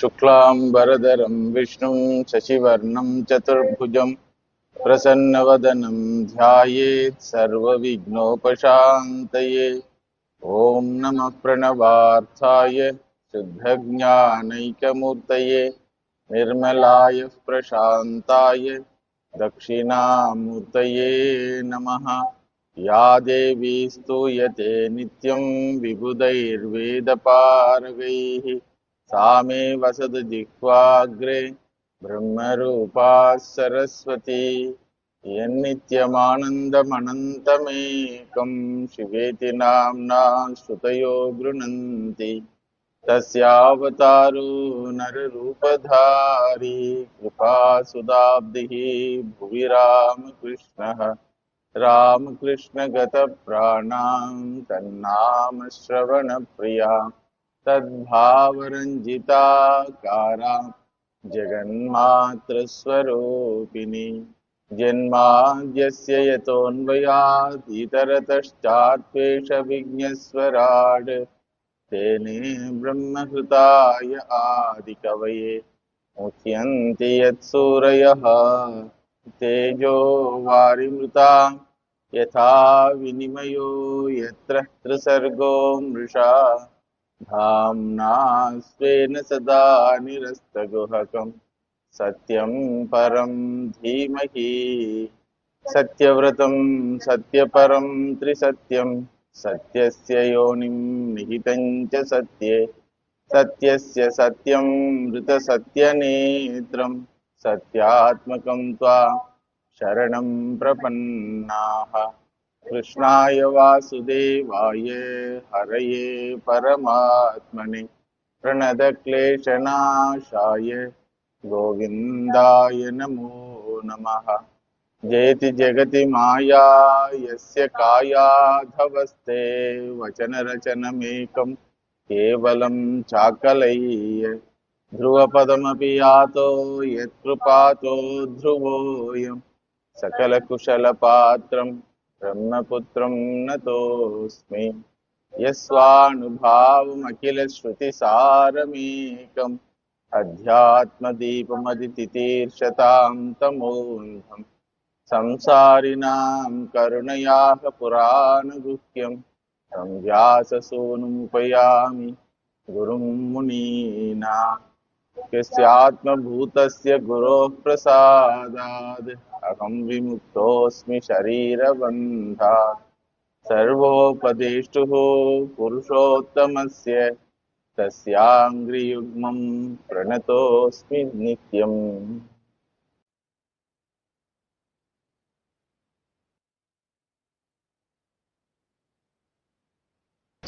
शुक्लांबरधरं विष्णुं शशिवर्णं चतुर्भुजं प्रसन्नवदनं ध्यायेत् सर्वविघ्नोपशान्तये। ॐ नमः प्रणवार्थाय शुद्धज्ञानैकमूर्तये निर्मलाय प्रशान्ताय दक्षिणामूर्तये नमः। या देवी स्तूयते नित्यं विबुधैर्वेदपारगैः सा मे वसतु जिह्वाग्रे ब्रह्मरूपा सरस्वती। यन्नित्यमानन्दमनन्तमेकं शिवेति नाम्ना श्रुतयो गृह्णन्ति। तस्यावतारो नररूपधारी कृपासुदाब्धिः भुवि रामकृष्णः। रामकृष्णगतप्राणां तन्नाम श्रवणप्रिया तद्भावरञ्जिताकारा जगन्मात्रस्वरूपिणी। जन्माद्यस्य यतोऽन्वयात् इतरतश्चात्वेषविघ्नस्वराट् तेने ब्रह्महृताय आदिकवये मुह्यन्ति यत्सूरयः। तेजो वारिमृतां यथा विनिमयो यत्र त्रिसर्गो मृषा धाम्ना स्वेन सदा निरस्तगुहकं सत्यं परं धीमहि। सत्यव्रतं सत्यपरं त्रिसत्यं सत्यस्य योनिं निहितं च सत्ये सत्यस्य सत्यं मृतसत्यनेत्रं सत्यात्मकं त्वां शरणं प्रपन्नाः। कृष्णाय वासुदेवाय हरये परमात्मने प्रणतक्लेशनाशाय गोविन्दाय नमो नमः। जयति जगति माया यस्य कायाधवस्ते वचनरचनमेकं केवलं चाकलय्य ध्रुवपदमपि यातो यत्कृपातो ध्रुवोऽयं सकलकुशलपात्रं ब्रह्मपुत्रं नतोऽस्मि। यस्वानुभावमखिलश्रुतिसारमेकम् अध्यात्मदीपमदितितीर्षतां तमोऽन्धम् संसारिणां करुणयाः पुराणगुह्यं तं व्याससूनुमुपयामि गुरुं मुनीनां। यस्यात्मभूतस्य गुरोः प्रसादाद् अहं विमुक्तोऽस्मि शरीरबन्धात्। सर्वोपदेष्टुः पुरुषोत्तमस्य तस्याङ्घ्रियुग्मं प्रणतोऽस्मि नित्यम्।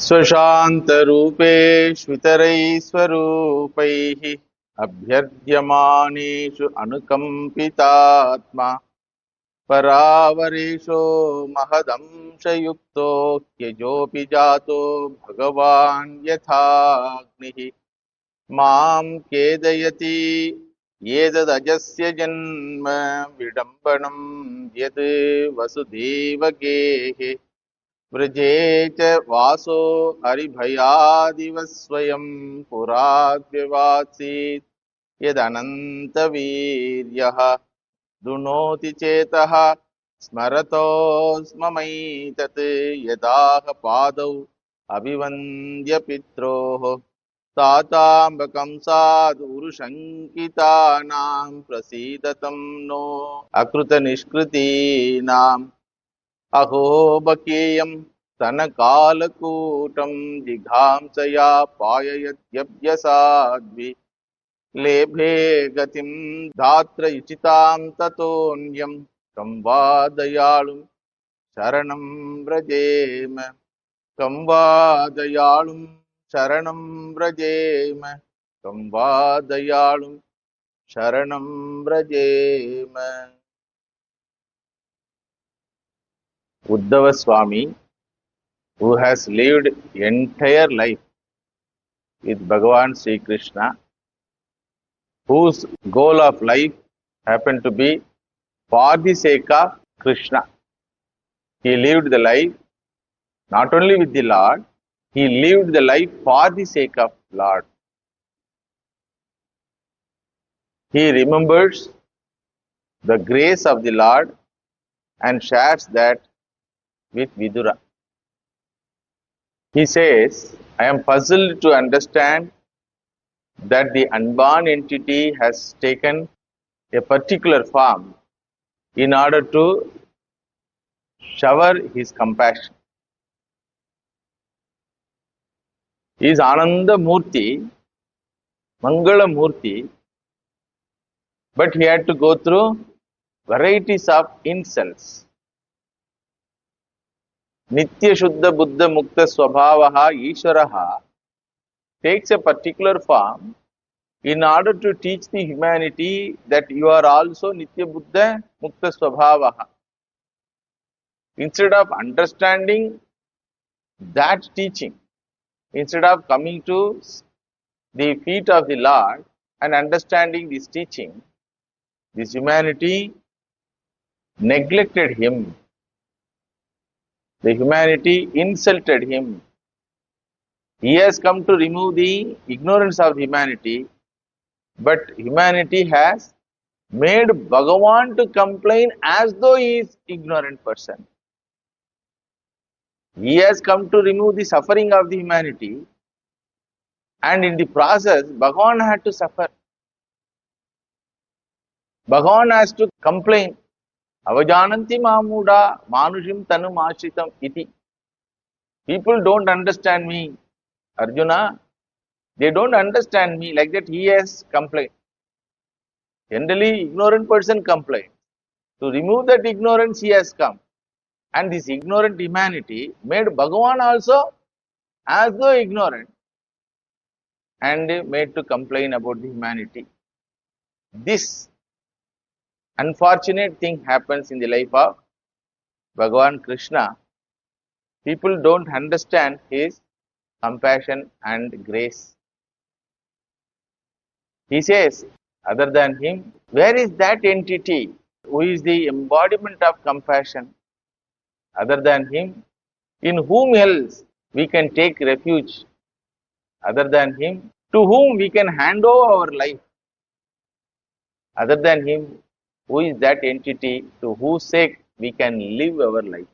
स्वशान्तरूपेष्वितरैः अभ्यर्ध्यमानेषु अनुकम्पितात्मा परावरेशो महदंशयुक्तो ह्यजोऽपि जातो भगवान् यथाग्निः मां खेदयति एतदजस्य जन्म विडम्बनं यत् वसुदेवगेः व्रजे च वासो हरिभयादिव स्वयं पुराद्व्यवासीत् यदनन्तवीर्यः दुनोति चेतः स्मरतो स्ममैतत् यदाह पादौ अभिवन्द्य पित्रोः ताताम्बकं साधुरुशङ्कितानां प्रसीदतं नो अकृतनिष्कृतीनाम् अहो बकेयं स्तनकालकूटं जिघांसया पाययत्यभ्यसाद्भि लेभे गतिं धात्र इचितां ततोऽन्यं कं वा दयालुं शरणं व्रजेम कं वा दयालुं शरणं व्रजेम कं वा दयालुं शरणं व्रजेम. Uddhavaswami, who has lived entire life with Bhagavan Sri Krishna, whose goal of life happened to be for the sake of Krishna. He lived the life not only with the Lord, he lived the life for the sake of Lord. he remembers the grace of the Lord and shares that with Vidura. He says, I am puzzled to understand that the unborn entity has taken a particular form in order to shower his compassion. He is Ananda Murti, Mangala Murti, but he had to go through varieties of insults. Nitya Shuddha Buddha Mukta Swabhavaha Ishvaraha takes a particular form in order to teach the humanity that you are also Nitya Buddha Mukta Swabhavaha. Instead of understanding that teaching, instead of coming to the feet of the Lord and understanding this teaching, this humanity neglected him. The humanity insulted him. He has come to remove the ignorance of humanity, but humanity has made Bhagavan to complain as though he is ignorant person. He has come to remove the suffering of the humanity, and in the process, Bhagavan had to suffer. Bhagavan has to complain. Avajananti mamuda manushim tanum ashritam iti. People don't understand me, Arjuna. They don't understand me. Like that, he has complained. Generally, ignorant person complains. To remove that ignorance, he has come. And this ignorant humanity made Bhagavan also as though ignorant and made to complain about the humanity. This unfortunate thing happens in the life of Bhagavan Krishna. People don't understand his compassion and grace. He says, other than him, where is that entity who is the embodiment of compassion? Other than him, in whom else we can take refuge? Other than him, to whom we can hand over our life? Other than him, who is that entity to whose sake we can live our life?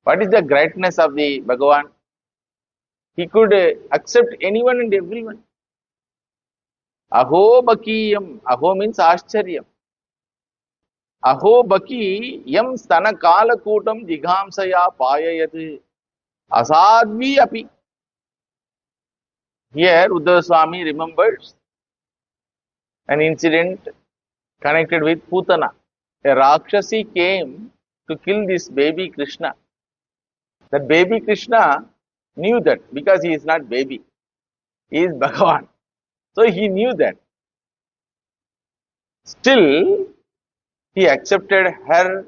What is the greatness of the Bhagavan? He could accept anyone and everyone. Aho bakiyam. Aho means ashcharyam. Aho baki yam stana kala kutam jighamsaya payayat asadvi api. Here Uddhavaswami remembers an incident connected with Putana. A Rakshasi came to kill this baby Krishna. That baby Krishna knew that because he is not baby, he is Bhagavan. So he knew that. Still, he accepted her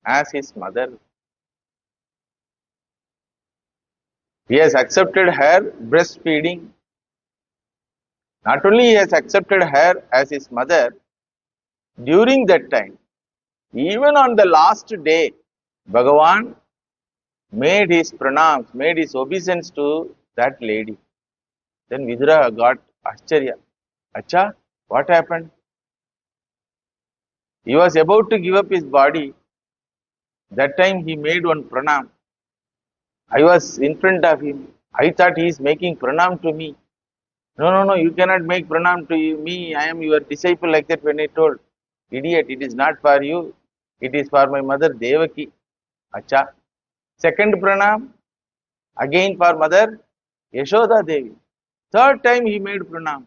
as his mother. He has accepted her breastfeeding. Not only he has accepted her as his mother, during that time, even on the last day, Bhagavan made his pranams, made his obeisance to that lady. Then Vidura got Ascharya. Acha, what happened? He was about to give up his body. That time he made one pranam. I was in front of him. I thought he is making pranam to me. No, you cannot make pranam to me. I am your disciple, like that when I told. Idiot, it is not for you. It is for my mother Devaki. Acha. Second pranam, again for mother Yashoda Devi. Third time he made pranam.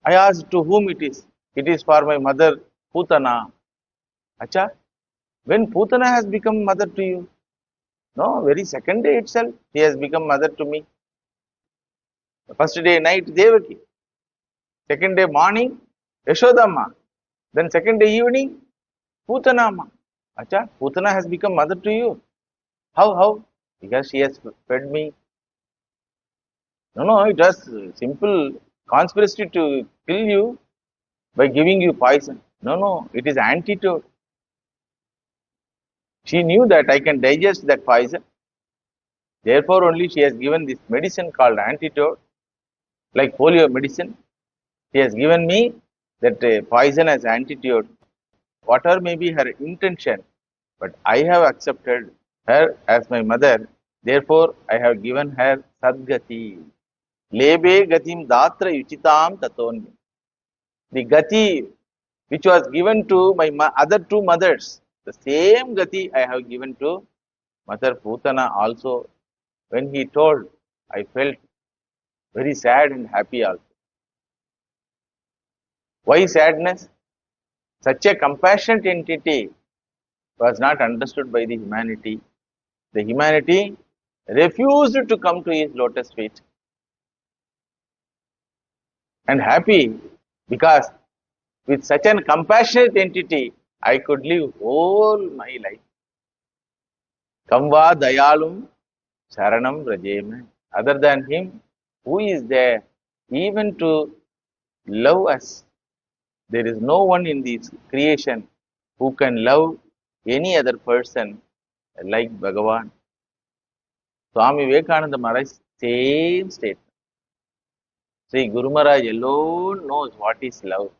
I asked to whom it is. It is for my mother Putana. Acha. When Putana has become mother to you? No, very second day itself, she has become mother to me. The first day night, Devaki. Second day morning, Yashodamma. Then second day evening, Putanamma. Acha, Putana has become mother to you. How? Because she has fed me. No, it was simple conspiracy to kill you by giving you poison. No, it is antidote. She knew that I can digest that poison. Therefore only she has given this medicine called antidote. like polio medicine. She has given me that poison as antidote. Whatever may be her intention, but I have accepted her as my mother. Therefore, I have given her Sadgati. Lebe gatim datra yuchitam tatonmi. The gati which was given to my other two mothers, the same gati I have given to Mother Putana also. When he told, I felt very sad and happy also. Why sadness? Such a compassionate entity was not understood by the humanity. The humanity refused to come to his lotus feet. And happy because with such an compassionate entity, I could live whole my life. Kamva dayalum saranam rajema. Other than him, who is there even to love us? There is no one in this creation who can love any other person like Bhagavan. Swami Vivekananda Maharaj, same state. See, Guru Maharaj alone knows what is love.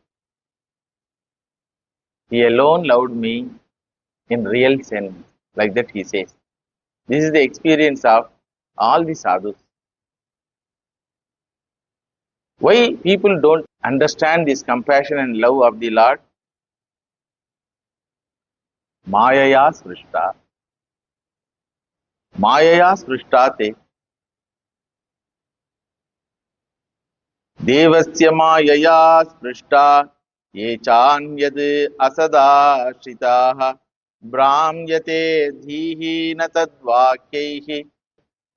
He alone loved me in real sense. Like that he says. This is the experience of all the sadhus. Why people don't understand this compassion and love of the Lord? Mayaya sprishta. Mayaya sprishta te. Devasya mayaya sprishta. Ye chanyad asadashitaha. Brahmyate dhihi na tadvakyaihi.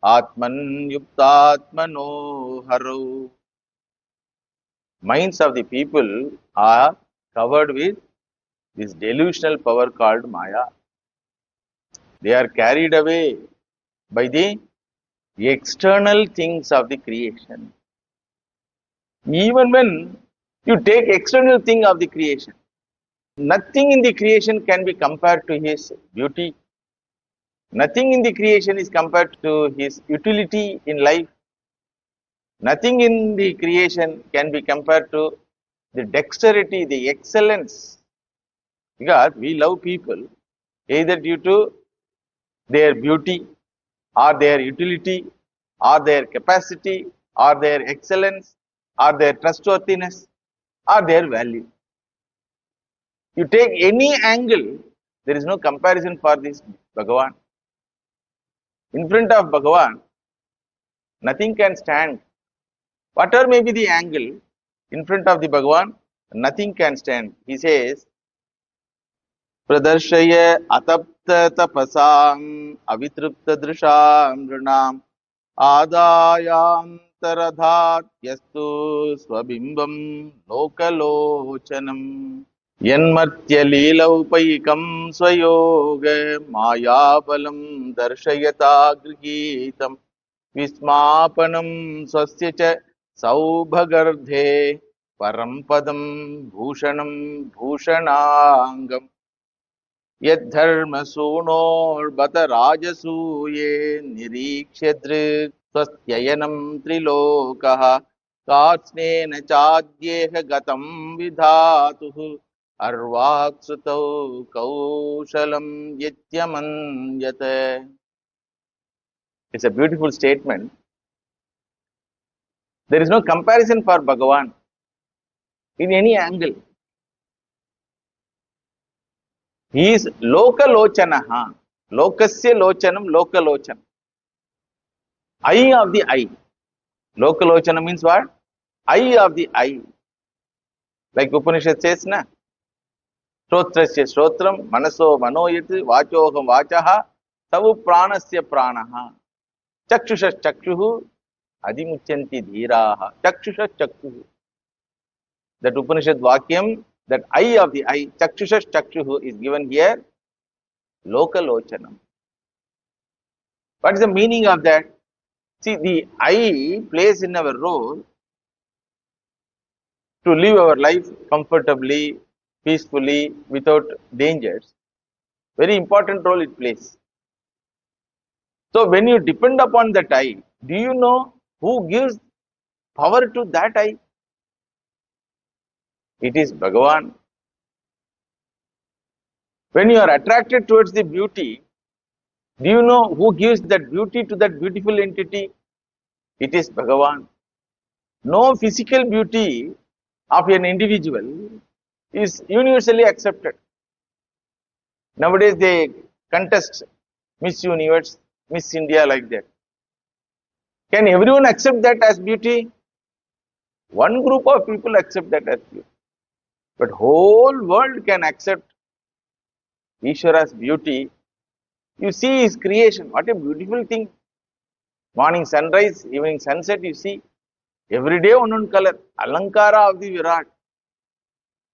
Atman yuktatmano haro. Minds of the people are covered with this delusional power called Maya. They are carried away by the external things of the creation. Even when you take external thing of the creation, nothing in the creation can be compared to his beauty. Nothing in the creation is compared to his utility in life. Nothing in the creation can be compared to the dexterity, the excellence. Because we love people either due to their beauty or their utility or their capacity or their excellence or their trustworthiness or their value. You take any angle, there is no comparison for this Bhagavan. In front of Bhagavan, nothing can stand. Whatever may be the angle, in front of the Bhagavan, nothing can stand. He says, Pradarshaya atapta tapasam avitrupta drisham rinam आदायांतरधात यस्तु स्वबिंबम लोकलोचनम यन्मर्त्यलीलौपैकं स्वयोग मायाबलं दर्शयता गृहीतं विस्मापनं स्वस्य च सौभगर्धे परं पदं भूषणं भूषणांगम् यद्धर्मसूनोर्बत राजसूये निरीक्ष्य दृक् स्वस्त्ययनं त्रिलोकः कार्त्स्नेन चाद्येह गतं विधातुः अर्वाक्सुतौ कौशलं यत्यमन्यत. It's a beautiful statement. There is no comparison for Bhagavan in any angle. He is Lokalochanaha. Lokasya Lochanam, Lokalochanam. Eye of the eye. Lokalochana means what? Eye of the eye. Like Upanishad says, na? Shrotrasya Shrotram, Manaso Manoyat, Vachoham Vachaha, Savu Pranasya Pranaha. Chakshusha Chakshuhu, Adimuchanti Dhiraha. Chakshusha Chakshuhu. That Upanishad Vakyam, that eye of the eye, Chakshusha Chakshuhu is given here, Lokalochanam. What is the meaning of that? See, the eye plays in our role to live our life comfortably, peacefully, without dangers. Very important role it plays. So, when you depend upon that eye, do you know who gives power to that eye. It is Bhagavan. When you are attracted towards the beauty, do you know who gives that beauty to that beautiful entity? It is Bhagavan. No physical beauty of an individual is universally accepted. Nowadays they contest Miss Universe, Miss India like that. Can everyone accept that as beauty? One group of people accept that as beauty. But whole world can accept Ishvara's beauty. You see his creation. What a beautiful thing. Morning sunrise, evening sunset, you see. Every day one color. Alankara of the Virat.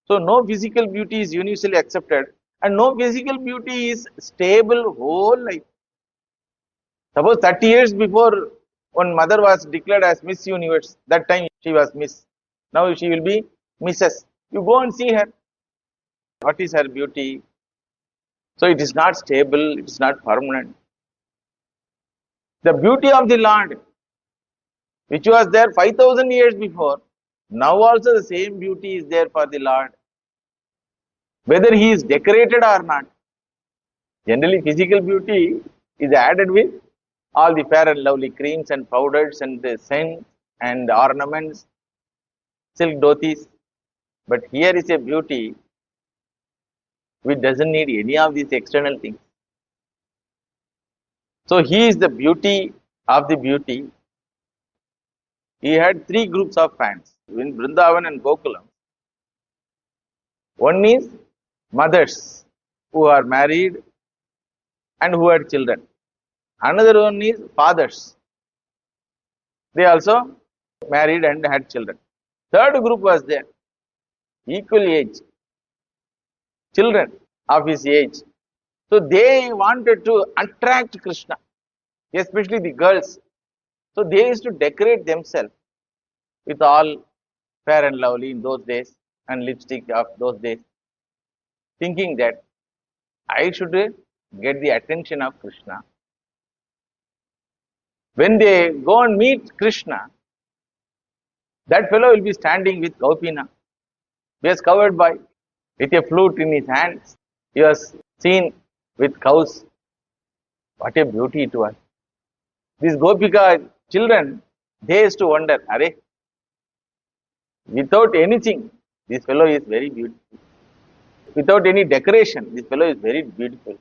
So no physical beauty is universally accepted. And no physical beauty is stable whole life. Suppose 30 years before one mother was declared as Miss Universe, that time she was Miss. Now she will be Mrs. You go and see her. What is her beauty? So it is not stable, it is not permanent. The beauty of the Lord, which was there 5,000 years before, now also the same beauty is there for the Lord. Whether he is decorated or not. Generally physical beauty is added with all the fair and lovely creams and powders and the scents and ornaments, silk dhotis. But here is a beauty which doesn't need any of these external things. So he is the beauty of the beauty. He had three groups of fans in Vrindavan and Gokulam. One is mothers who are married and who had children. Another one is fathers. They also married and had children. Third group was there, equal age, children of his age. So they wanted to attract Krishna, especially the girls. So they used to decorate themselves with all fair and lovely in those days and lipstick of those days, thinking that I should get the attention of Krishna. When they go and meet Krishna, that fellow will be standing with Gaupina. He was covered by, with a flute in his hands. He was seen with cows. What a beauty it was. These Gopika children, they used to wonder, Are, without anything, this fellow is very beautiful. Without any decoration, this fellow is very beautiful.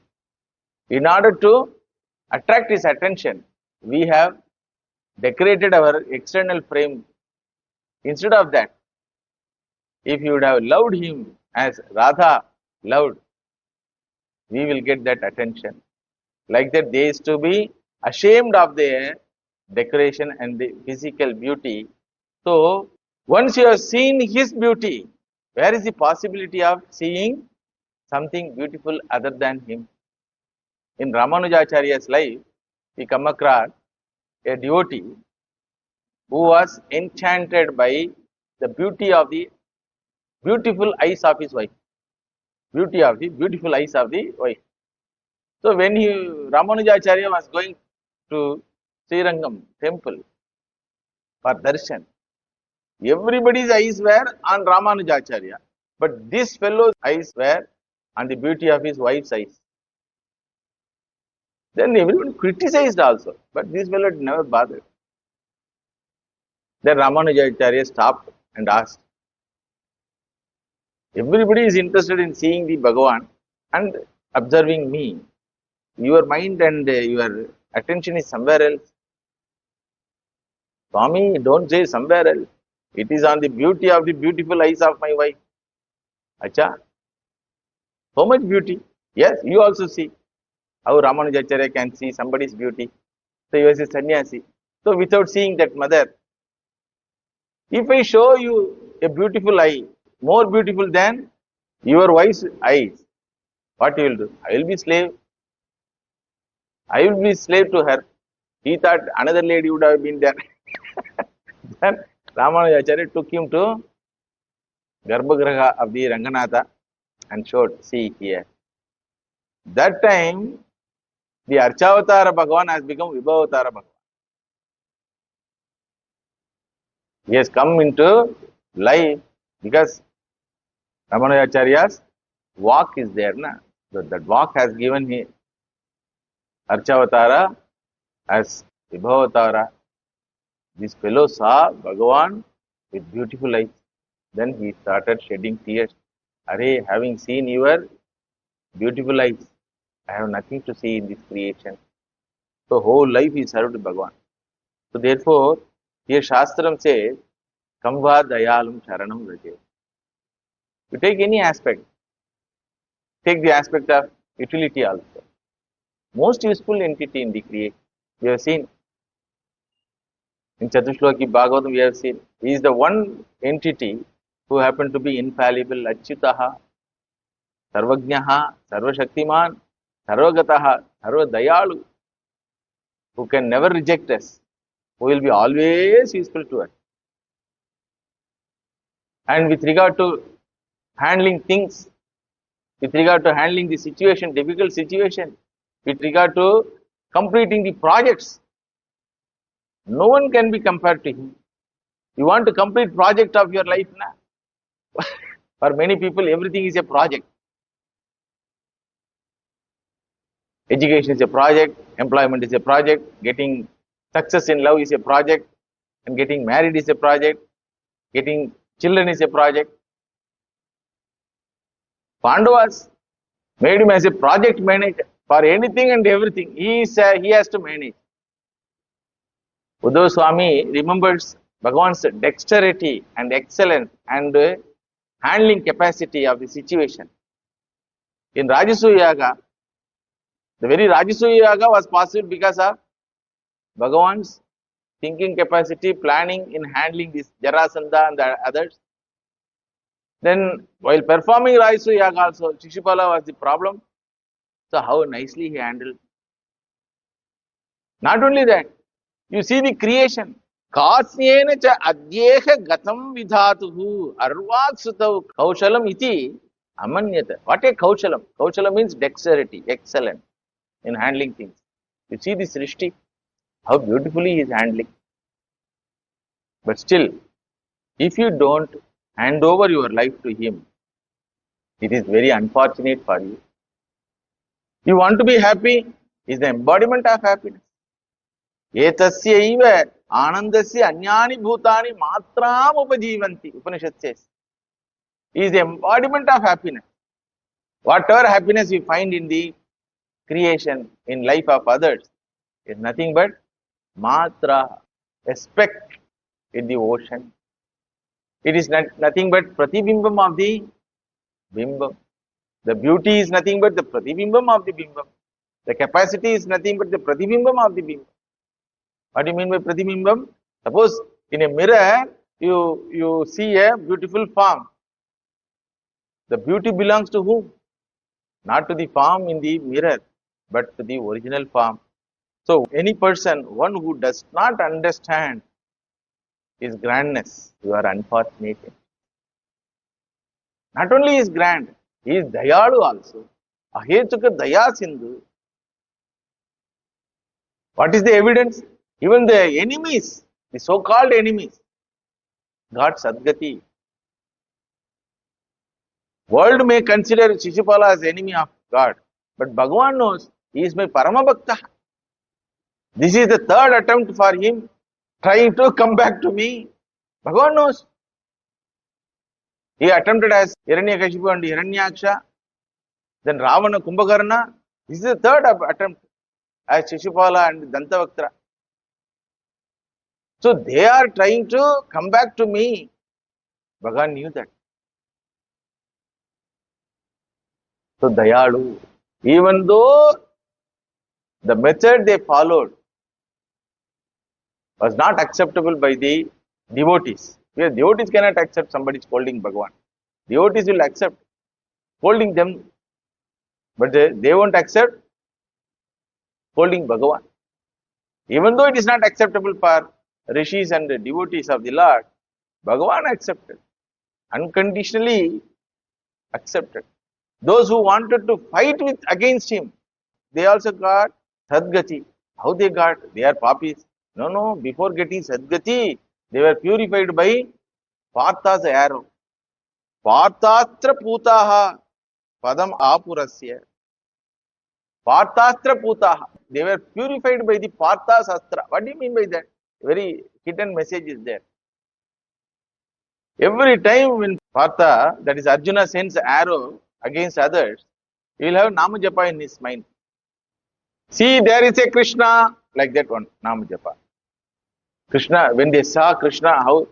In order to attract his attention, we have decorated our external frame. Instead of that, if you would have loved him as Radha loved, we will get that attention. Like that, they used to be ashamed of their decoration and the physical beauty. So, once you have seen his beauty, where is the possibility of seeing something beautiful other than him? In Ramanujacharya's life, we come across a devotee who was enchanted by the beauty of the beautiful eyes of his wife. Beauty of the beautiful eyes of the wife. So when Ramanujacharya was going to Srirangam temple for darshan, everybody's eyes were on Ramanujacharya, but this fellow's eyes were on the beauty of his wife's eyes. Then everyone criticized also, but this fellow never bothered. Then Ramanujacharya stopped and asked, everybody is interested in seeing the Bhagavan and observing me. Your mind and your attention is somewhere else. Swami, don't say somewhere else. It is on the beauty of the beautiful eyes of my wife. Acha, so much beauty. Yes, you also see how Ramanujacharya can see somebody's beauty. So he was a sannyasi. So without seeing that mother, if I show you a beautiful eye, more beautiful than your wife's eyes, what you will do? I will be slave. I will be slave to her. He thought another lady would have been there. Then Ramanujacharya took him to Garbhagriha of the Ranganatha and showed, see here. That time, the Archavatara Bhagavan has become Vibhavatara Bhagavan. He has come into life because Ramanujacharya's walk is there. That walk has given him Archavatara as Vibhavatara. This fellow saw Bhagavan with beautiful eyes. Then he started shedding tears. Arey, having seen your beautiful eyes, I have nothing to see in this creation. So whole life he served Bhagavan. So therefore, here Shastram says, Kamba Dayalam Sharanam Vraje. You take any aspect, take the aspect of utility also. Most useful entity in the creation. We have seen in Chatushloki Bhagavatam, we have seen he is the one entity who happened to be infallible, Achyutaha, Sarvajnaha, Sarvashaktiman, Sarvagataha, Sarvadayalu, who can never reject us, who will be always useful to us. And with regard to handling things, with regard to handling the situation, difficult situation, with regard to completing the projects, no one can be compared to him. You want to complete project of your life now? For many people, everything is a project. Education is a project, employment is a project, getting success in love is a project, and getting married is a project, getting children is a project. Pandavas made him as a project manager for anything and everything. He has to manage. Uddhavaswami remembers Bhagavan's dexterity and excellence and handling capacity of the situation. In Rajasuya Yaga, the very Rajasuya Yaga was possible because of Bhagavan's thinking capacity, planning in handling this Jarasandha and the others. Then while performing Rajasuya Yaga also, Shishupala was the problem. So how nicely he handled. Not only that, you see the creation. Kasyena cha adyeha gatam vidhatuhu arvak sutav kaushalam iti amanyata. What a kaushalam? Kaushalam means dexterity, excellent in handling things. You see this Srishti, how beautifully he is handling. But still, if you don't hand over your life to him, it is very unfortunate for you. You want to be happy, he is the embodiment of happiness. Etasyaiva anandasya anyani bhutani matram upajivanti. Upanishad says. He is the embodiment of happiness. Whatever happiness you find in the creation, in life of others, is nothing but matra, a speck in the ocean. It is nothing but pratibhimbam of the bimbam. The beauty is nothing but the pratibhimbam of the bimbam. The capacity is nothing but the pratibhimbam of the bimbam. What do you mean by pratibhimbam? Suppose in a mirror, you see a beautiful form. The beauty belongs to whom? Not to the form in the mirror, but to the original form. So, any person, one who does not understand his grandness, you are unfortunate. Not only is grand, he is dayalu also. Ahetuka daya sindhu. What is the evidence? Even the enemies, the so-called enemies, got Sadgati. World may consider Shishupala as enemy of God, but Bhagavan knows he is my Paramabhakta. This is the third attempt for him trying to come back to me. Bhagavan knows. He attempted as Hiranyakashipu and Hiranyaksha, then Ravana, Kumbhakarna. This is the third attempt as Shishupala and Dantavaktra. So they are trying to come back to me. Bhagavan knew that. So Dayalu, even though the method they followed was not acceptable by the devotees. Because devotees cannot accept somebody scolding Bhagavan. Devotees will accept scolding them, but they won't accept scolding Bhagavan. Even though it is not acceptable for rishis and devotees of the Lord, Bhagavan accepted, unconditionally accepted. Those who wanted to fight against him, they also got Sadgati. How they got? They are papis. No, before getting Sadgati, They were purified by Partha's arrow. Parthastra putaha padam apurasya. Parthastra putaha. They were purified by the Partha's astra. What do you mean by that? Very hidden message is there. Every time when Partha, that is Arjuna, sends arrow against others, he will have Nama Japa in his mind. See, there is a Krishna, like that one, Nama Japa. Krishna, when they saw Krishna, how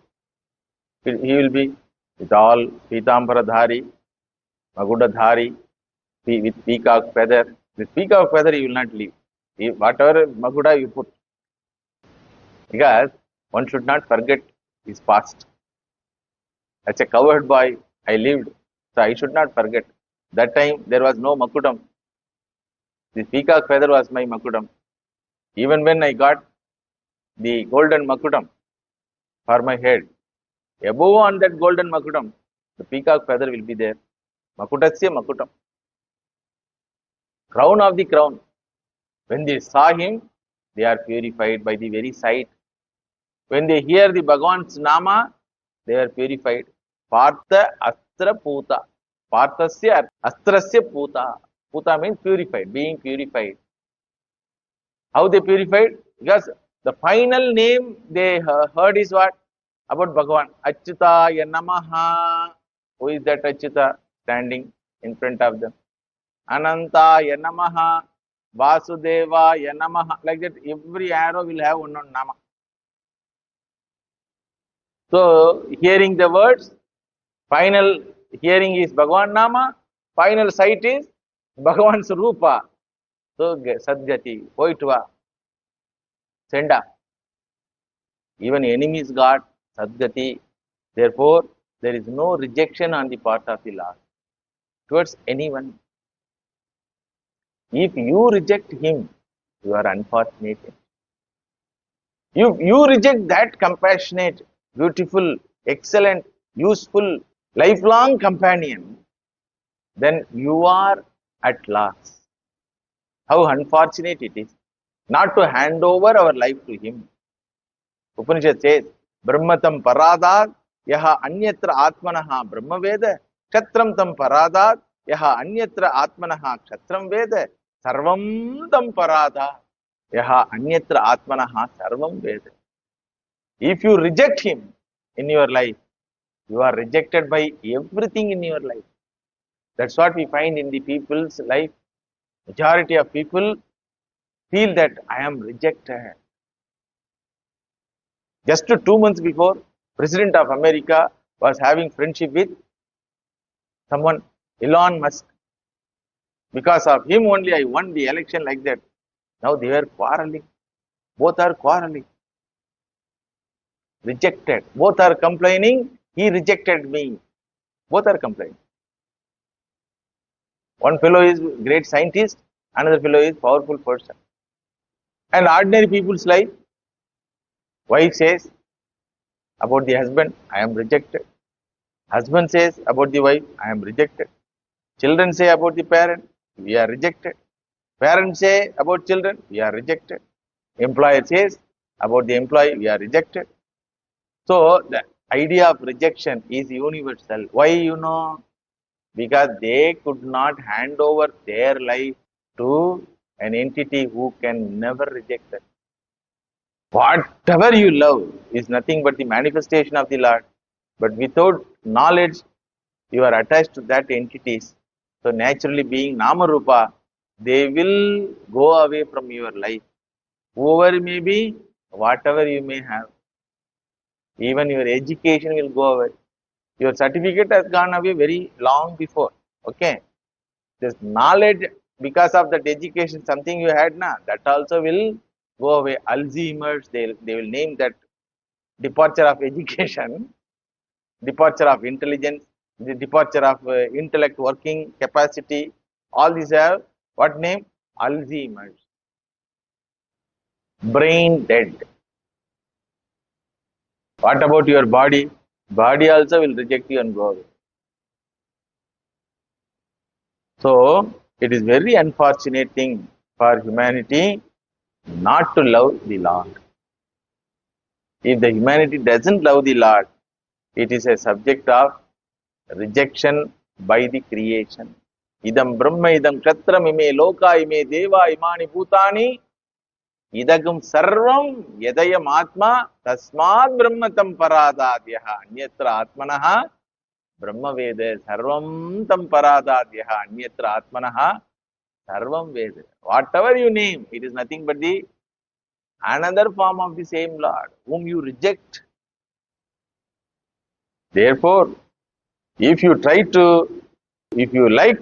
he will be with all Pitambaradhari, Magudadhari, with peacock feather. With peacock feather, he will not leave. Whatever Maguda you put. Because one should not forget his past. As a cowherd boy, I lived, so I should not forget. That time there was no Makudam. The peacock feather was my Makudam. Even when I got the golden Makudam for my head, above on that golden Makudam, the peacock feather will be there. Makutasya Makudam. Crown of the crown. When they saw him, they are purified by the very sight. When they hear the Bhagavan's Nama, they are purified. Partha Astra Puta. Parthasya Astrasya Puta. Puta means purified, being purified. How they purified? Because the final name they heard is what? About Bhagavan. Achyutaya Namaha. Who is that Achyuta standing in front of them? Anantaya Namaha. Vasudevaya Namaha. Like that, every arrow will have one Nama. So, hearing the words, final hearing is Bhagavan Nama, final sight is Bhagavan's Rupa. So, Sadgati, Poitva, Senda. Even enemies got Sadgati. Therefore, there is no rejection on the part of the Lord towards anyone. If you reject him, you are unfortunate. You reject that compassionate, beautiful, excellent, useful, lifelong companion, then you are at loss. How unfortunate it is not to hand over our life to him. Upanishad says, Brahmatam paradat yaha anyatra atmanaha brahma veda kshatram tam paradat yaha anyatra atmanaha kshatram veda sarvam tam paradat yaha anyatra atmanaha sarvam veda. If you reject him in your life, you are rejected by everything in your life. That's what we find in the people's life. Majority of people feel that I am rejected. Just 2 months before, President of America was having friendship with someone, Elon Musk. Because of him only I won the election, like that. Now they are quarreling. Both are quarreling. Rejected. Both are complaining, he rejected me. Both are complaining. One fellow is great scientist, another fellow is powerful person. And ordinary people's life, wife says about the husband, I am rejected. Husband says about the wife, I am rejected. Children say about the parent, we are rejected. Parents say about children, we are rejected. Employer says about the employee, we are rejected. So the idea of rejection is universal. Why, you know? Because they could not hand over their life to an entity who can never reject them. Whatever you love is nothing but the manifestation of the Lord. But without knowledge, you are attached to that entities. So naturally, being Nama Rupa, they will go away from your life. Whoever may be, whatever you may have. Even your education will go away. Your certificate has gone away very long before. Okay. This knowledge, because of that education, something you had, that also will go away. Alzheimer's, they will name that departure of education, departure of intelligence, the departure of intellect working capacity. All these have what name? Alzheimer's. Brain dead. What about your body? Body also will reject you and go away. So, it is very unfortunate thing for humanity not to love the Lord. If the humanity doesn't love the Lord, it is a subject of rejection by the creation. Idam Brahma idam Kshatram ime loka ime deva imani bhutani idagam sarvam yadayam atma tasmad brahmatam paradadyaha anyatra atmanaha Brahma Veda sarvam tam paradadyaha anyatra atmanaha sarvam Veda. Whatever you name, it is nothing but the another form of the same Lord whom you reject. Therefore, if you like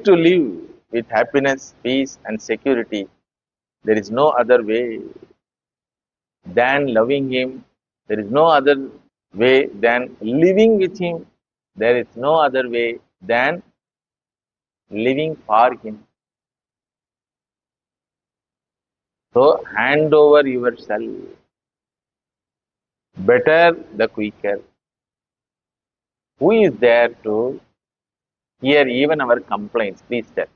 to live with happiness, peace and security, there is no other way than loving Him. There is no other way than living with Him. There is no other way than living for Him. So, hand over yourself. Better the quicker. Who is there to hear even our complaints? Please tell.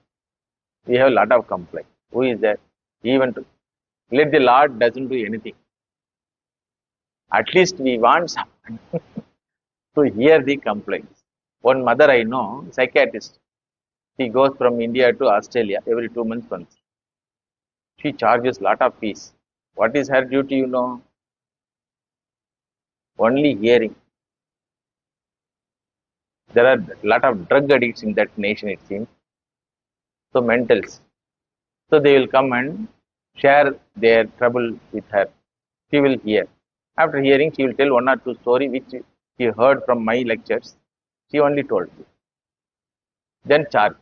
We have a lot of complaints. Who is there? Even to let the Lord doesn't do anything. At least we want someone to hear the complaints. One mother I know, psychiatrist. She goes from India to Australia every 2 months once. She charges lot of fees. What is her duty, you know? Only hearing. There are a lot of drug addicts in that nation, it seems. So mentals. So they will come and share their trouble with her. She will hear. After hearing, she will tell one or two stories which she heard from my lectures. She only told me. Then charge.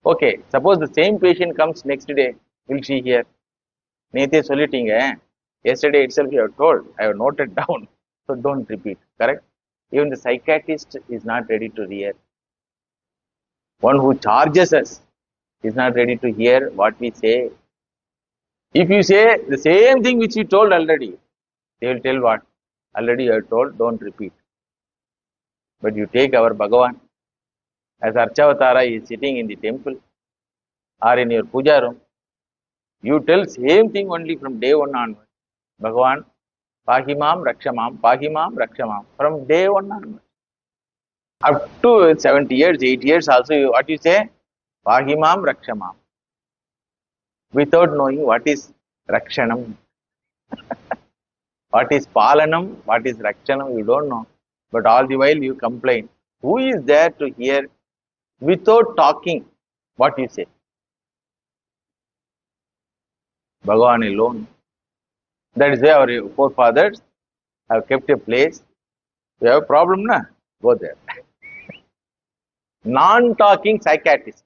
Okay, suppose the same patient comes next day. Will she hear? Nethe sollitinga. Yesterday itself you have told. I have noted down. So don't repeat. Correct? Even the psychiatrist is not ready to hear. One who charges us is not ready to hear what we say. If you say the same thing which you told already, they will tell what? Already you have told, don't repeat. But you take our Bhagavan, as Archavatara is sitting in the temple or in your puja room, you tell same thing only from day one onward. Bhagavan, Pahimam Rakshamam, Pahimam Rakshamam, from day one onward. Up to 70 years, 8 years also, what you say? Pahimam Rakshamam. Without knowing what is Rakshanam. What is Palanam, what is Rakshanam, you don't know. But all the while you complain. Who is there to hear without talking what you say? Bhagavan alone. That is why our forefathers have kept a place. You have a problem, na? Go there. Non-talking psychiatrist.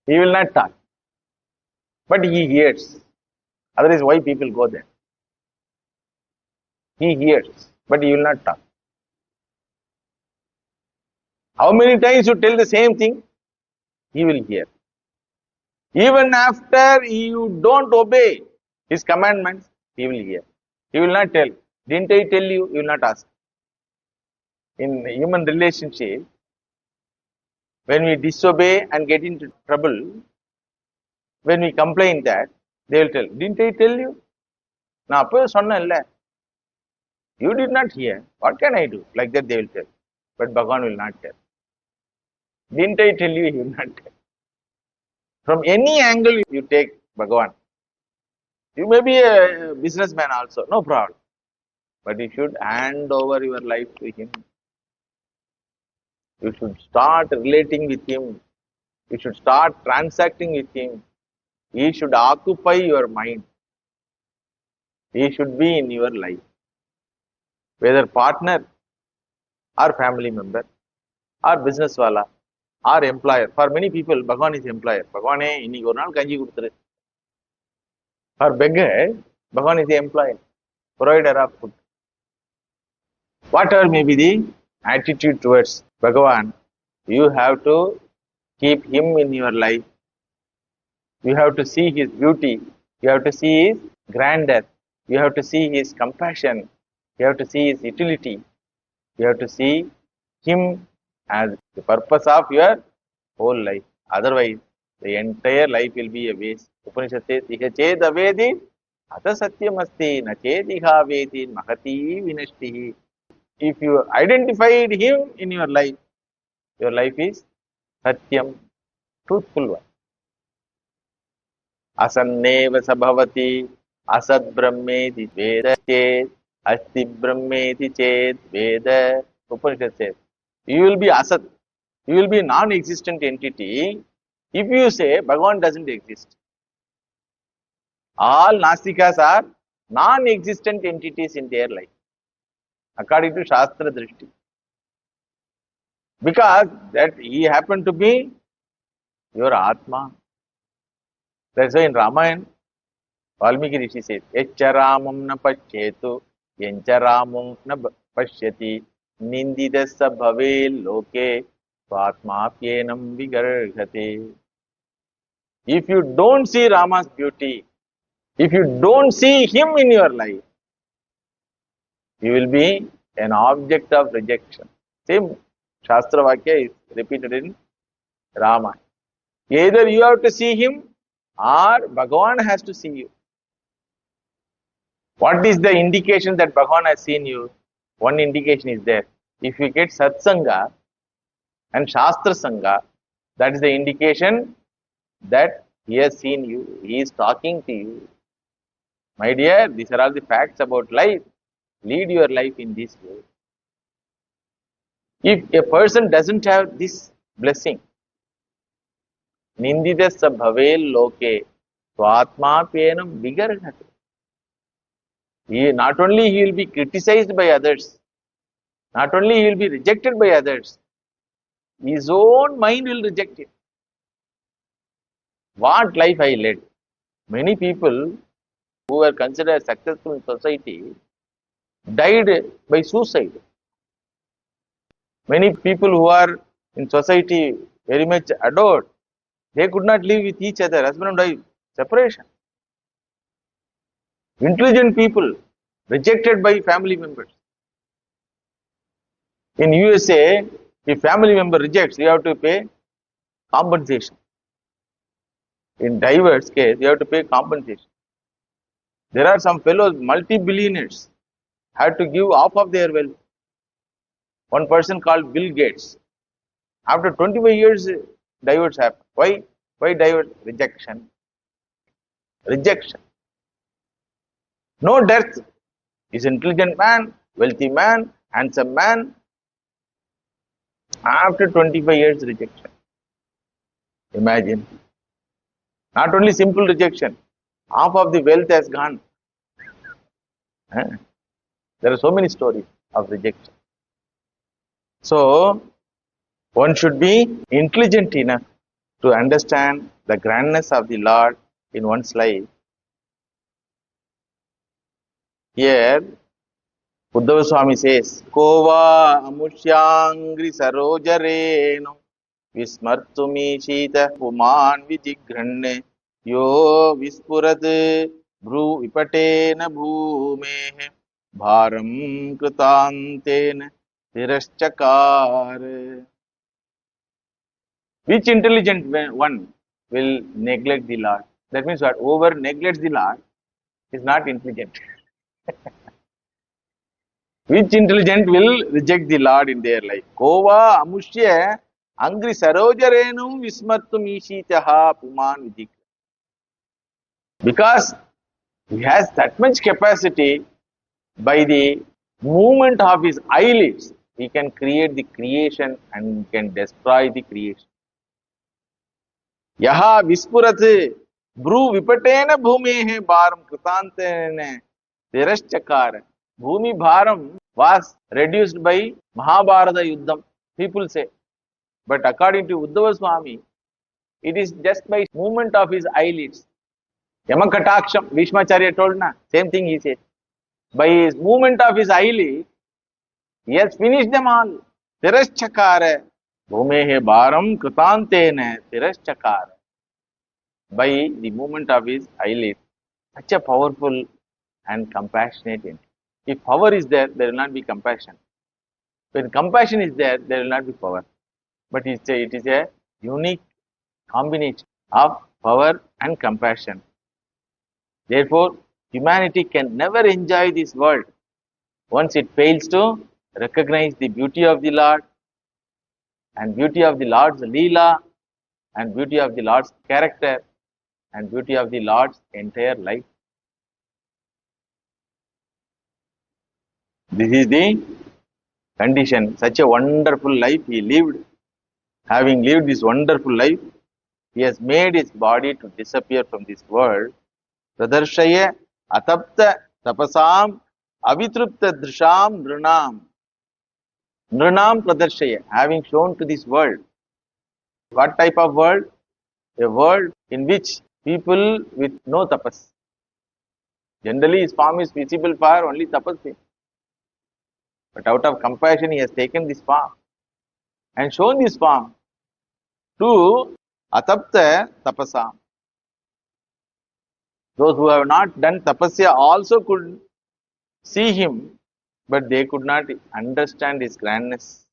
He will not talk. But he hears. Otherwise, why people go there? He hears, but he will not talk. How many times you tell the same thing? He will hear. Even after you don't obey his commandments, he will hear. He will not tell. Didn't I tell you? He will not ask. In human relationship, when we disobey and get into trouble, when we complain that, they will tell, didn't I tell you? நான் அப்பவே சொன்னேன்ல. You did not hear. What can I do? Like that they will tell. But Bhagavan will not tell. Didn't I tell you? He will not tell. From any angle you take Bhagavan. You may be a businessman also, no problem. But you should hand over your life to him. You should start relating with him. You should start transacting with him. He should occupy your mind. He should be in your life. Whether partner or family member or business wala or employer. For many people, Bhagavan is employer. Bhagavan இன்னைக்கு ஒரு நாள் கஞ்சி கொடுத்துரு. For beggar, Bhagavan is the employer, provider of food. Whatever may be the attitude towards Bhagavan, you have to keep him in your life. You have to see his beauty. You have to see his grandeur. You have to see his compassion. You have to see his utility. You have to see him as the purpose of your whole life. Otherwise, the entire life will be a waste. Upanishad says, Iha ched avedi Ata satyamasti na chediha veti mahati vinashtihi. If you identified him in your life is satyam, truthful one. Asanneva sabhavati asad brahmeti veda ched asti brahmeti ched veda. Upanishad says, you will be asat, you will be a non-existent entity if you say Bhagavan doesn't exist. All Nastikas are non-existent entities in their life, according to Shastra Drishti. Because that he happened to be your Atma. That's why in Ramayana, Valmiki Rishi says, Yaccharamam na pachetu, yancharamam na pashyati, nindidasa bhave loke, svatmapyenam vigarghate. If you don't see Rama's beauty, if you don't see him in your life, you will be an object of rejection. Same Shastra Vakya is repeated in Rama. Either you have to see him or Bhagavan has to see you. What is the indication that Bhagavan has seen you? One indication is there. If you get Satsanga and Shastra Sangha, that is the indication that he has seen you. He is talking to you. My dear, these are all the facts about life. Lead your life in this way. If a person doesn't have this blessing, Nindidasa bhavel loke, svatma penam vigarghate. Not only he will be criticized by others, not only he will be rejected by others, his own mind will reject him. What life I led? Many people who were considered successful in society died by suicide. Many people who are in society very much adored, they could not live with each other, husband and wife, separation. Intelligent people rejected by family members. In USA, if family member rejects, you have to pay compensation. In divorce case, you have to pay compensation. There are some fellows, multi-billionaires, had to give half of their wealth. One person called Bill Gates. After 25 years, divorce happened. Why? Why divorce? Rejection. Rejection. No death. He's an intelligent man, wealthy man, handsome man. After 25 years, rejection. Imagine. Not only simple rejection, half of the wealth has gone. There are so many stories of rejection. So, one should be intelligent enough to understand the grandness of the Lord in one's life. Here, Uddhavaswami says, Kova amushyangri sarojareno vismartumi shita puman vijigranne yo vispurat bhru vipatena bhumehe bharam kritantena tirashchakar. Which intelligent one will neglect the Lord? That means what? Whoever neglects the Lord is not intelligent. Which intelligent will reject the Lord in their life? Kova amushya angri sarojarenum vismartum ishitaha puman vidik. Because he has that much capacity, by the movement of his eyelids, he can create the creation and can destroy the creation. Yaha vispurat bru vipatena bhumehe bharam kritantena tirashchakara. Bhumi bharam was reduced by Mahabharata Yuddham, people say. But according to Uddhavaswami, it is just by movement of his eyelids. Yamakataksham, Bhishmacharya told na, same thing he said. By his movement of his eyelid, he has finished them all. Tirashchakara. Bhumehe bharam kritantena tirashchakara. By the movement of his eyelid. Such a powerful and compassionate entity. If power is there, there will not be compassion. When compassion is there, there will not be power. But it is a unique combination of power and compassion. Therefore, humanity can never enjoy this world once it fails to recognize the beauty of the Lord and beauty of the Lord's Leela and beauty of the Lord's character and beauty of the Lord's entire life. This is the condition. Such a wonderful life he lived. Having lived this wonderful life, he has made his body to disappear from this world. Pradarshaya atapta tapasam avitrupta drisham nrinam. Nrinam pradarshaya, having shown to this world. What type of world? A world in which people with no tapas. Generally, his form is visible for only tapas. But out of compassion, he has taken this form and shown this form to atapta tapasam. Those who have not done tapasya also could see him, but they could not understand his grandness.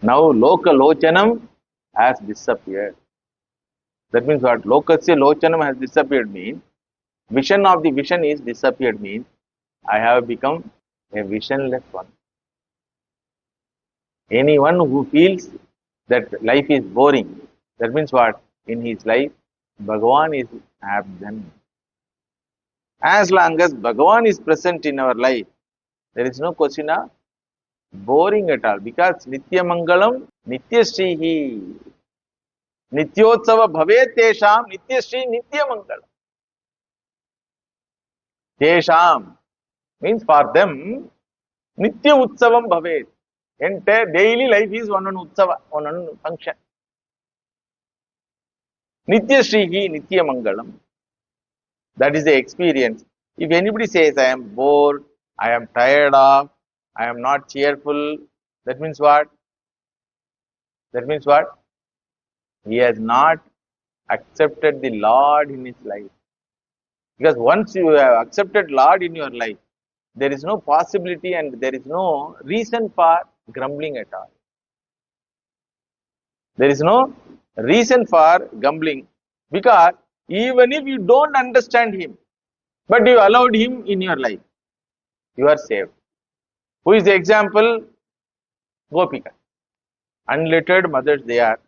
Now, lokalochanam has disappeared. That means what? Lokasya lochanam has disappeared means, vision of the vision is disappeared means, I have become a visionless one. Anyone who feels that life is boring, that means what? In his life, Bhagavan is absent. As long as Bhagavan is present in our life, there is no question of boring at all, because Nitya Mangalam, Nitya Shrihi, Nityotsava Bhavet Tesham, Nitya Shri, Nitya Mangalam. Tesham means for them, Nitya Utsavam Bhavet. Entire daily life is one Utsava, one function. Nitya Shrihi, Nitya Mangalam. That is the experience. If anybody says, I am bored, I am tired of, I am not cheerful, that means what? That means what? He has not accepted the Lord in his life. Because once you have accepted Lord in your life, there is no possibility and there is no reason for grumbling at all. There is no reason for grumbling, because even if you don't understand him, but you allowed him in your life, you are saved. Who is the example? Gopika. Unlettered mothers they are.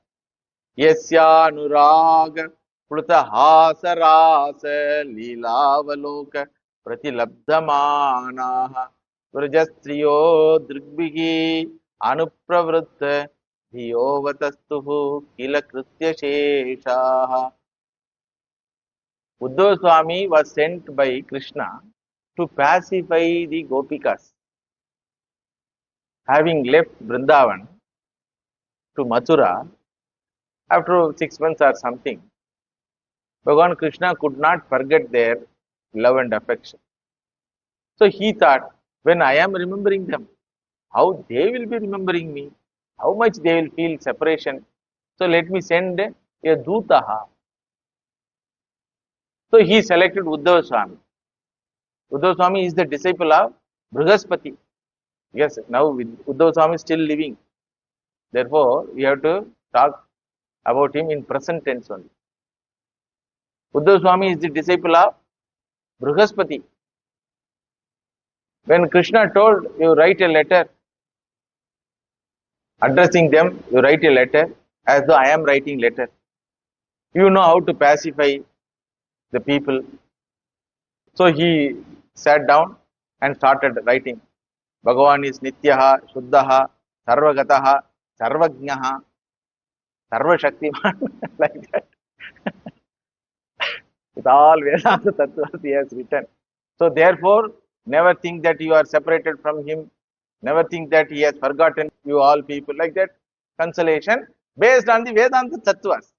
Yasya Anurag Pruta Hasa Rasa Leelavaloka Pratilabdhamanaha Vrajastriyo Drigbhigi Anupravritta Dhiyovatastuhu Kila Kritya Sheshaha. Uddhavaswami was sent by Krishna to pacify the Gopikas. Having left Vrindavan to Mathura, after 6 months or something, Bhagavan Krishna could not forget their love and affection. So he thought, when I am remembering them, how they will be remembering me, how much they will feel separation. So let me send a Dutaha. So he selected Uddhavaswami. Uddhavaswami is the disciple of Brihaspati. Yes, now Uddhavaswami is still living. Therefore, we have to talk about him in present tense only. Uddhavaswami is the disciple of Brihaspati. When Krishna told you write a letter, addressing them, you write a letter as though I am writing letter. You know how to pacify the people. So he sat down and started writing. Bhagavan is Nityaha, Shuddhaha, Sarvagataha, Sarvajnaha, Sarvashaktiman, like that. With all Vedanta Tattvas he has written. So therefore, never think that you are separated from him. Never think that he has forgotten you all people, like that. Consolation based on the Vedanta Tattvas.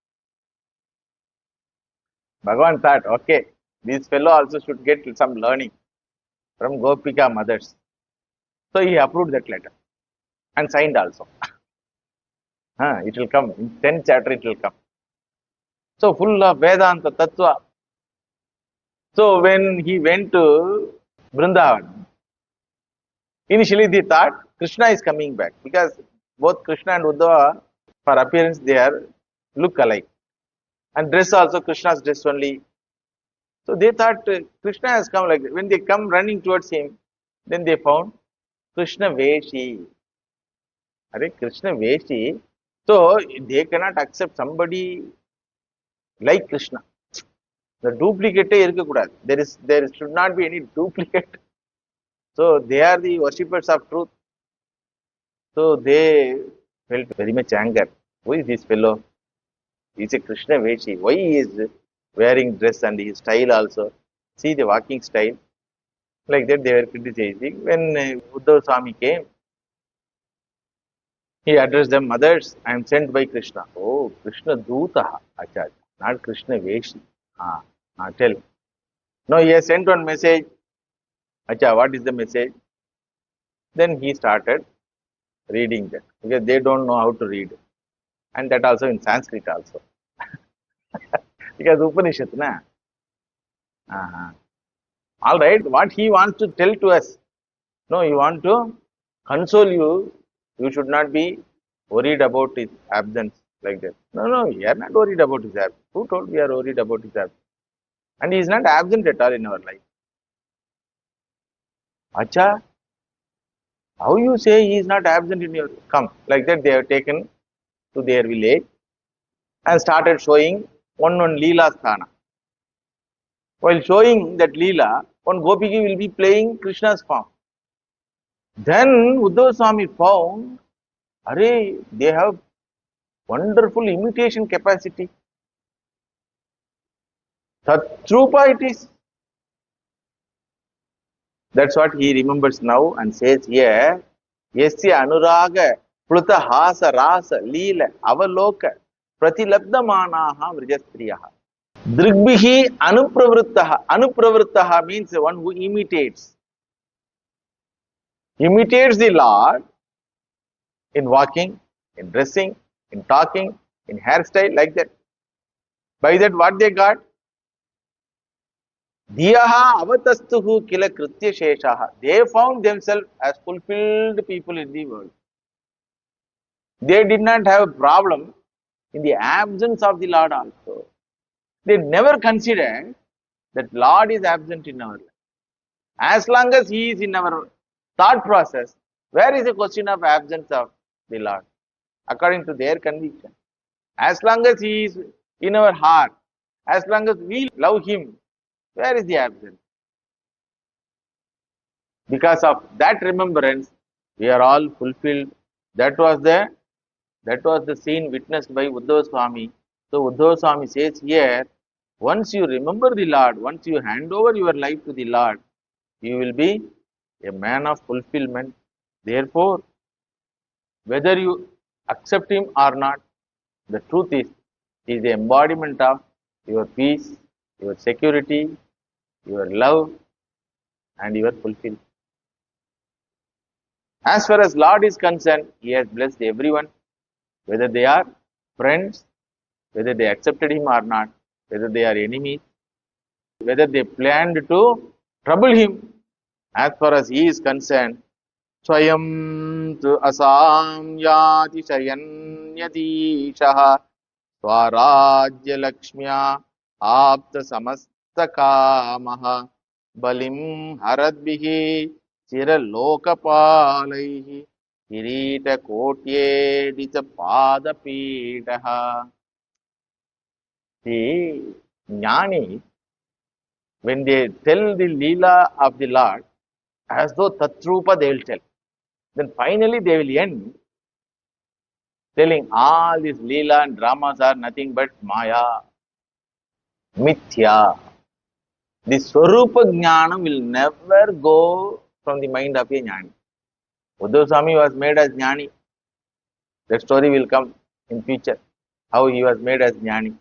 Bhagavan thought, okay, this fellow also should get some learning from Gopika mothers. So he approved that letter and signed also. It will come. In 10th chapter it will come. So full of Vedanta Tattva. So when he went to Vrindavan, initially they thought Krishna is coming back, because both Krishna and Uddhava, for appearance, they are look alike. And dress also, Krishna's dress only. So they thought Krishna has come like that. When they come running towards him, then they found Krishna Veshi. Are Krishna Veshi. So they cannot accept somebody like Krishna. The duplicate irukkukoodadhu. There should not be any duplicate. So they are the worshippers of truth. So they felt very much anger. Who is this fellow? He is a Krishna Veshi. Why he is wearing dress and his style also? See the walking style. Like that they were criticizing. When Uddhavaswami came, he addressed them, mothers, I am sent by Krishna. Oh, Krishna Dutaha. Acha, not Krishna Veshi. Tell. No, he has sent one message. Acha, what is the message? Then he started reading that. Because they don't know how to read. And that also in Sanskrit also. Because Upanishad, na? All right, what he wants to tell to us? No, he wants to console you. You should not be worried about his absence like that. No, we are not worried about his absence. Who told we are worried about his absence? And he is not absent at all in our life. Acha, how you say he is not absent in your come? Like that they have taken to their village and started showing one Leela Sthana. While showing that Leela, one Gopiki will be playing Krishna's form. Then Uddhavaswami found, they have wonderful imitation capacity. Tatrupa it is. That's what he remembers now and says here, Yasya Anuraga Pluta Hasa Rasa Leela Avaloka Pratilabdamanaha Vrijastriyaha. Drigbihi Anupravrittaha. Anupravrittaha means the one who imitates. Imitates the Lord in walking, in dressing, in talking, in hairstyle, like that. By that, what they got? Diyaha avatastuhu kila kritya sheshaha. They found themselves as fulfilled people in the world. They did not have a problem in the absence of the Lord also. They never considered that Lord is absent in our life. As long as He is in our thought process, where is the question of absence of the Lord? According to their conviction. As long as He is in our heart, as long as we love Him, where is the absence? Because of that remembrance, we are all fulfilled. That was the scene witnessed by Uddhavaswami. So Uddhavaswami says here, once you remember the Lord, once you hand over your life to the Lord, you will be a man of fulfillment. Therefore, whether you accept Him or not, the truth is, He is the embodiment of your peace, your security, your love, and your fulfillment. As far as Lord is concerned, He has blessed everyone, whether they are friends, whether they accepted Him or not, whether they are enemies, whether they planned to trouble Him. As far as He is concerned, Swayam tu asam yati shayanyadishaha Swarajya Lakshmya Apta Samasta Kamaha Balim Haradbihi Chira Lokapalaihi Kirita Kotyedita Pada Pitaha. The Jnani, when they tell the Leela of the Lord, as though Tatrupa they will tell. Then finally they will end telling all these Leela and dramas are nothing but Maya, Mithya. The Swarupa Jnana will never go from the mind of a Jnani. Uddhavaswami was made as Jnani. That story will come in future, how he was made as Jnani.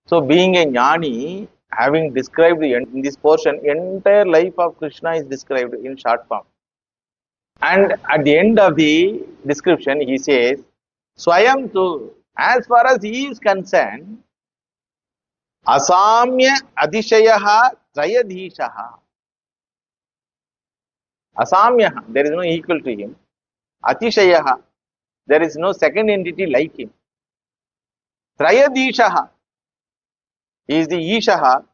So being a Jnani, having described in this portion, entire life of Krishna is described in short form. And at the end of the description, he says, Swayam tu, as far as he is concerned, Asamya Adishayaha Trayadhishaha. Asamya, there is no equal to him. Atishayaha, there is no second entity like him. Trayadhishaha, He is the Ishaha.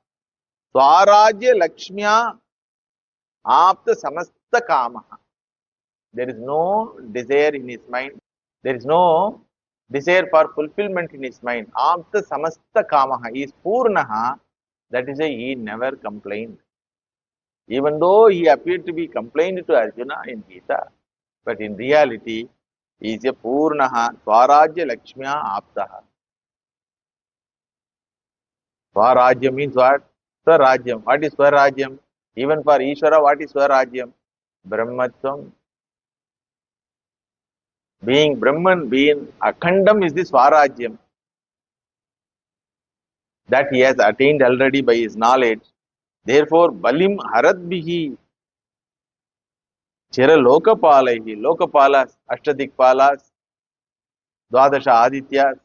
Swarajya Lakshmiya Apta Samasta Kamaha. There is no desire in his mind. There is no desire for fulfillment in his mind. Apta Samasta Kamaha. He is Purnaha. That is why he never complained. Even though he appeared to be complained to Arjuna in Gita, but in reality, he is a Purnaha. Swarajya Lakshmiya Aptaha. Swarajya means what? Swarajyam. What is Swarajyam? Even for Ishvara, what is Swarajyam? Brahmatvam. Being Brahman, being Akhandam is the Swarajyam. That he has attained already by his knowledge. Therefore, Balim Haradbihi Chira Lokapalaihi, Lokapalas, Ashtadikpalas, Dwadasha Adityas,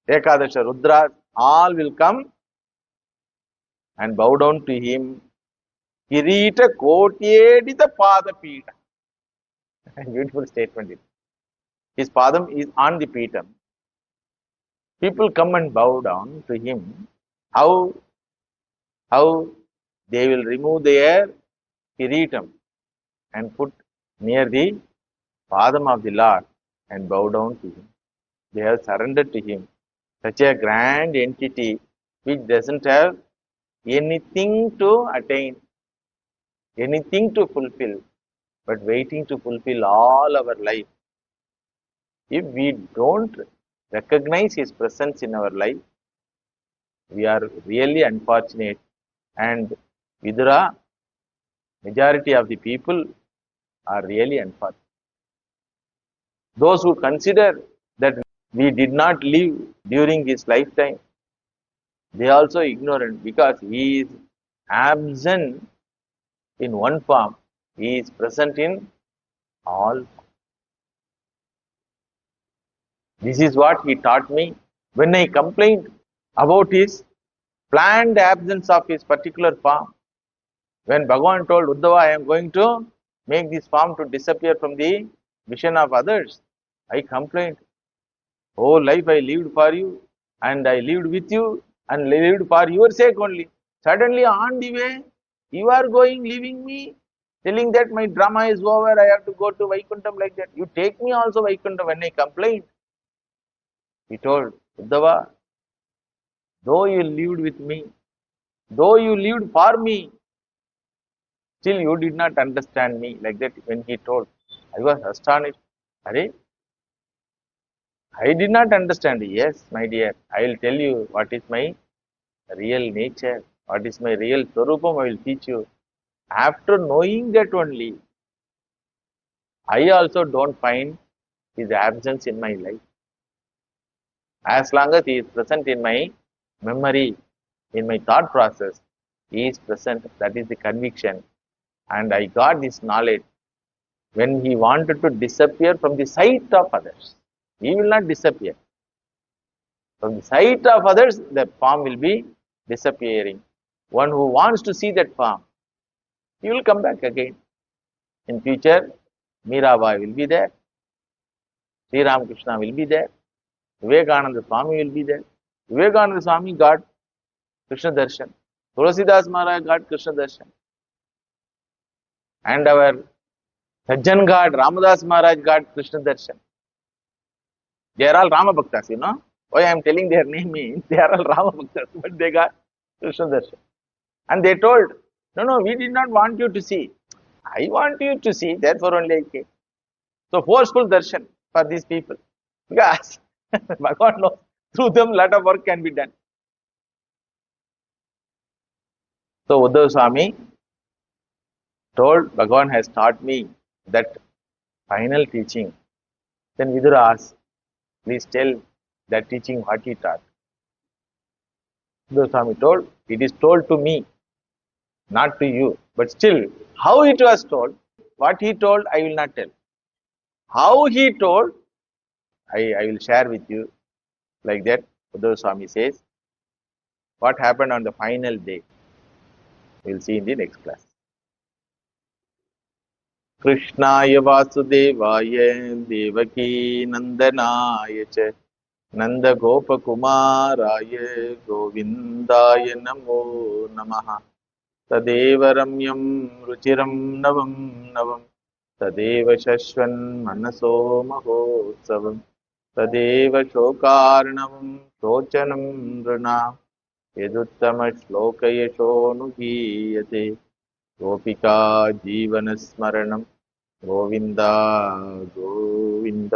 Ekadasha Rudras, all will come and bow down to him. Kirita Kotyedita Padapita. Beautiful statement. His padam is on the Petam. People come and bow down to him. How they will remove their kiritam and put near the padam of the Lord and bow down to him. They have surrendered to him. Such a grand entity which doesn't have anything to attain, anything to fulfill, but waiting to fulfill all our life. If we don't recognize his presence in our life, we are really unfortunate. And Vidura, majority of the people are really unfortunate. Those who consider that we did not live during his lifetime, they are also ignorant, because he is absent in one form, he is present in all. This is what he taught me. When I complained about his planned absence of his particular form, when Bhagavan told Uddhava, I am going to make this form to disappear from the vision of others, I complained. Whole life I lived for you, and I lived with you, and lived for your sake only. Suddenly on the way, you are going, leaving me, telling that my drama is over, I have to go to Vaikuntham like that. You take me also Vaikuntham. When I complained, he told, Uddhava, though you lived with me, though you lived for me, still you did not understand me. Like that, when he told, I was astonished. Are, I did not understand. Yes, my dear, I will tell you what is my real nature, what is my real Swarupam, I will teach you. After knowing that only, I also don't find his absence in my life. As long as he is present in my memory, in my thought process, he is present. That is the conviction. And I got this knowledge when he wanted to disappear from the sight of others. He will not disappear. From the sight of others, the form will be disappearing. One who wants to see that form, he will come back again. In future, Mirabai will be there. Sri Ramakrishna will be there. Vivekananda Swami will be there. Vivekananda Swami got Krishna Darshan. Tulasidas Maharaj got Krishna Darshan. And our Sajjan God, Ramadas Maharaj got Krishna Darshan. They are all Rama Bhaktas, you know. Why I am telling their name means they are all Rama Bhaktas, but they got Krishna Darshan. And they told, no, we did not want you to see. I want you to see, therefore only I came. So forceful darshan for these people. Because Bhagavan knows, through them lot of work can be done. So Uddhavaswami told, Bhagavan has taught me that final teaching. Then Vidura asked, please tell that teaching what he taught. Uddhavaswami told, it is told to me, not to you. But still, how it was told, what he told, I will not tell. How he told, I will share with you. Like that, Uddhavaswami says, what happened on the final day, we will see in the next class. Krishnaya Vasudevaya Devaki Nandanaya cha नन्दगोपकुमाराय गोविन्दाय नमो नमः। तदेव रम्यं रुचिरं नवं नवं तदेव शश्वन्मनसो महोत्सवम् तदेव शोकार्णवं शोचनं नृणाम् यदुत्तमश्लोकयशोऽनुगीयते गोपिका जीवनस्मरणं गोविन्द गोविन्द।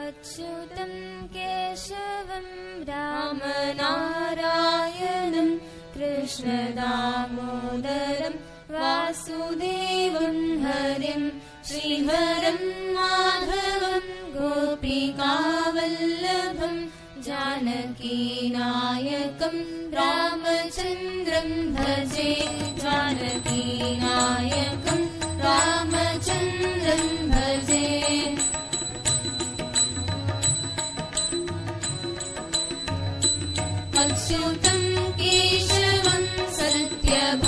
अच्युतं केशवं रामनारायणं कृष्णदामोदरं वासुदेवं हरिं श्रीहरं माधवं गोपिकावल्लभं जानकीनायकं रामचन्द्रं भजे जानकीनायकं रामचन्द्रं भजे। अच्युतं केशवं सत्यभामाधवं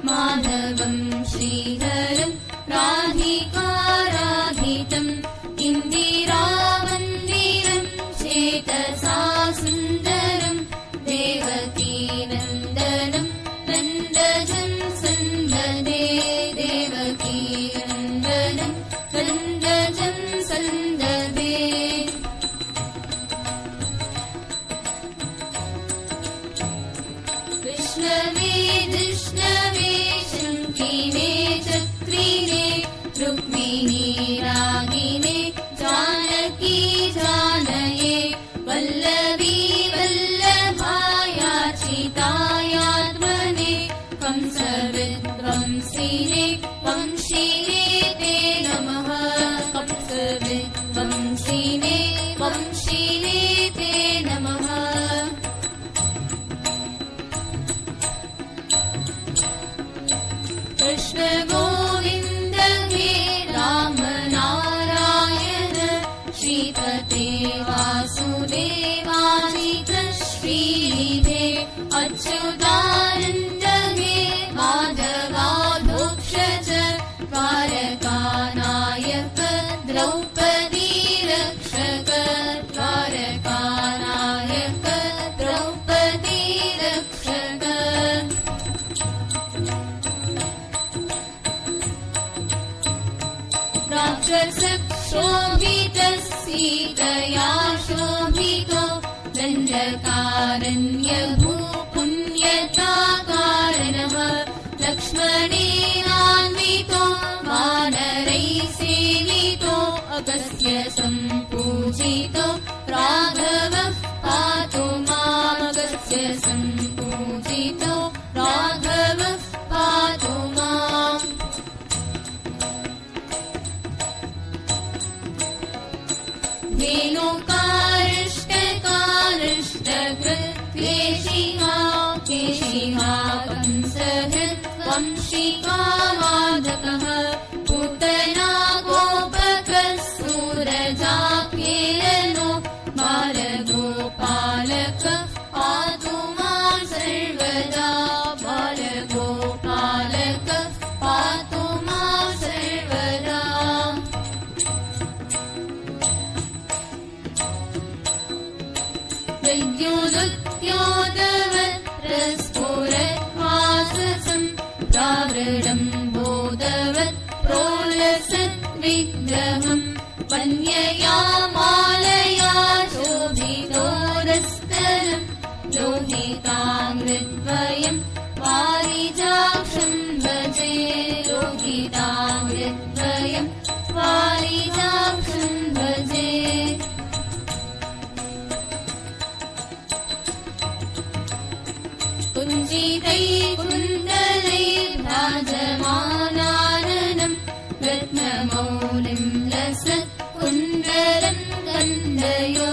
माधवं श्रीधरं राधिकाराधितम् इन्दिरामन्दिरं चेतसा सुन्दरं देवकीनन्दनं नन्दजं सन्ददे देवकीनन्दनं नन्दजं सन्ददे। विष्णवे जिष्णवे शङ्किने चक्रिणे रुक्मिणी रागिणे जानकी जानये वल्लभी वल्लभायाचितायात्मने कंसविध्वंसिने वंशिने ते नमः कंसविध्वंसिने वंशिने ते नमः। कृष्ण गोविन्द हे राम नारायण श्रीपते वासुदेवाजित श्रीनिधे अच्युतानन्द हे माधवाधोक्षज द्वारकानायक द्रौपदी रक्षक द्वारकानायक द्रौपदी रक्षक। राक्षसक्षोभितः सीतया शोभितो दण्डकारण्यभूपुण्यताकारणः लक्ष्मणेनान्वितो वानरैः सेवितो अगस्त्य सम्पूजितो राघवः पातु मामगस्त्य सम्पूजितो राघवः पातु माम्। वेणुकारिष्टकारिष्टकृत्केशिहा केशिहा कंसहृत् वंशिका वादकः पूतना गोपकः सूरजाकेरनो बालगोपालकः पातु मां सर्वदा बालगोपालकः पातु मां सर्वदा। विद्युदुद्योतवत्प्रस्फुरद्भाससं प्रावृढं बोधवत् प्रोलसत् विग्रहं वन्यया मालया शोभितोरस्तरं लोहिताङ्घ्रिद्वयं वारिजाक्षं भजे लोहिताङ्घ्रिद्वयं वारिजाक्षं भजे। कुञ्चितैः कुण्डलैर्भ्राजमानाननं रत्नमौलिं लसत् कुण्डलं गन्धयो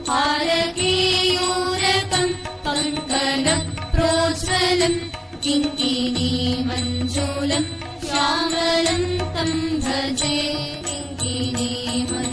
हारकेयूरकं कङ्कणप्रोज्ज्वलं किङ्किणीमञ्जुलं श्यामलं तं भजे किङ्किणी मन्दिरे